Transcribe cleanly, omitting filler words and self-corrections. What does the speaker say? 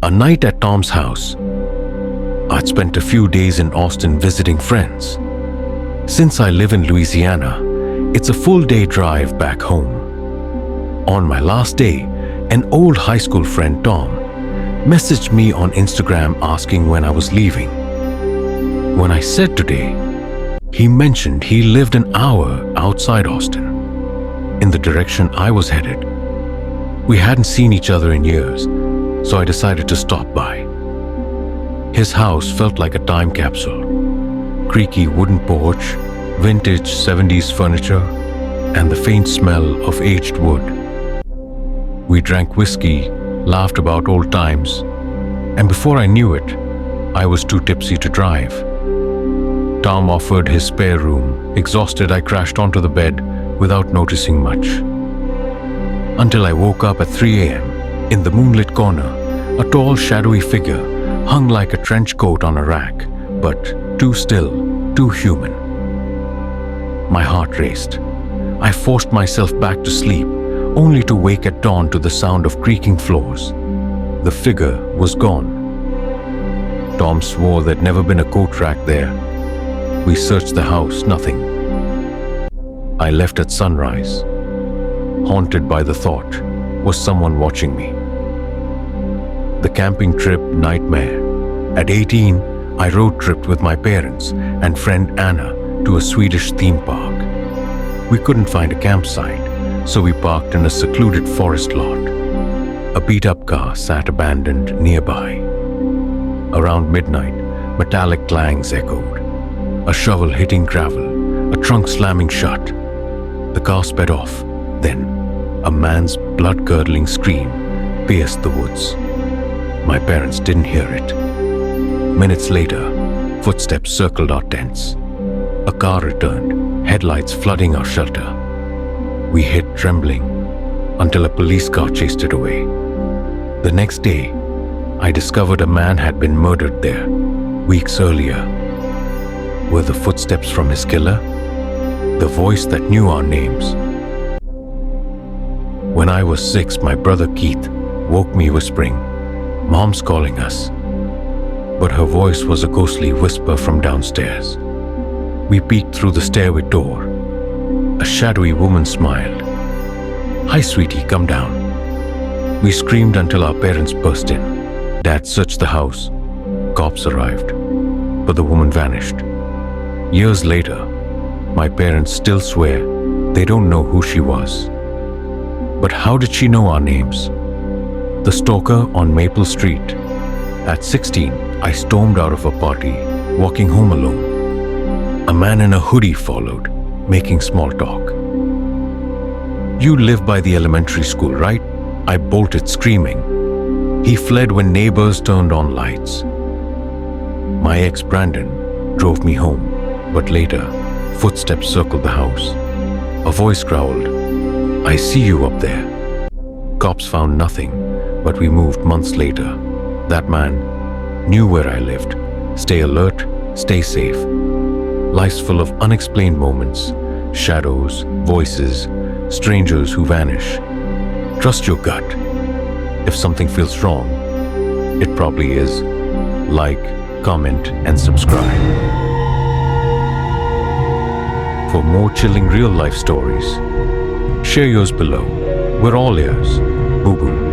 A night at Tom's house. I'd spent a few days in Austin visiting friends. Since I live in Louisiana, it's a full-day drive back home. On my last day, an old high school friend, Tom, messaged me on Instagram asking when I was leaving. When I said today, he mentioned he lived an hour outside Austin, in the direction I was headed. We hadn't seen each other in years, so I decided to stop by. His house felt like a time capsule. Creaky wooden porch, vintage 70s furniture, and the faint smell of aged wood. We drank whiskey, laughed about old times, and before I knew it, I was too tipsy to drive. Tom offered his spare room. Exhausted, I crashed onto the bed without noticing much. Until I woke up at 3 a.m. In the moonlit corner, a tall, shadowy figure hung like a trench coat on a rack, but too still, too human. My heart raced. I forced myself back to sleep, only to wake at dawn to the sound of creaking floors. The figure was gone. Tom swore there'd never been a coat rack there. We searched the house, nothing. I left at sunrise, haunted by the thought, was someone watching me? The camping trip nightmare. At 18, I road tripped with my parents and friend Anna to a Swedish theme park. We couldn't find a campsite, so we parked in a secluded forest lot. A beat-up car sat abandoned nearby. Around midnight, metallic clangs echoed. A shovel hitting gravel, a trunk slamming shut. The car sped off. Then, a man's blood-curdling scream pierced the woods. My parents didn't hear it. Minutes later, footsteps circled our tents. A car returned, headlights flooding our shelter. We hid trembling until a police car chased it away. The next day, I discovered a man had been murdered there, weeks earlier. Were the footsteps from his killer? The voice that knew our names? When I was 6, my brother Keith woke me whispering, "Mom's calling us." But her voice was a ghostly whisper from downstairs. We peeked through the stairway door. A shadowy woman smiled. "Hi, sweetie, come down." We screamed until our parents burst in. Dad searched the house. Cops arrived, but the woman vanished. Years later, my parents still swear they don't know who she was. But how did she know our names? The Stalker on Maple Street. At 16, I stormed out of a party, walking home alone. A man in a hoodie followed, making small talk. "You live by the elementary school, right?" I bolted screaming. He fled when neighbors turned on lights. My ex Brandon drove me home, but later, footsteps circled the house. A voice growled, "I see you up there." Cops found nothing, but we moved months later. That man knew where I lived. Stay alert, stay safe. Life's full of unexplained moments, shadows, voices, strangers who vanish. Trust your gut. If something feels wrong, it probably is. Like, comment, and subscribe. For more chilling real-life stories, share yours below. We're all ears. Boo boo.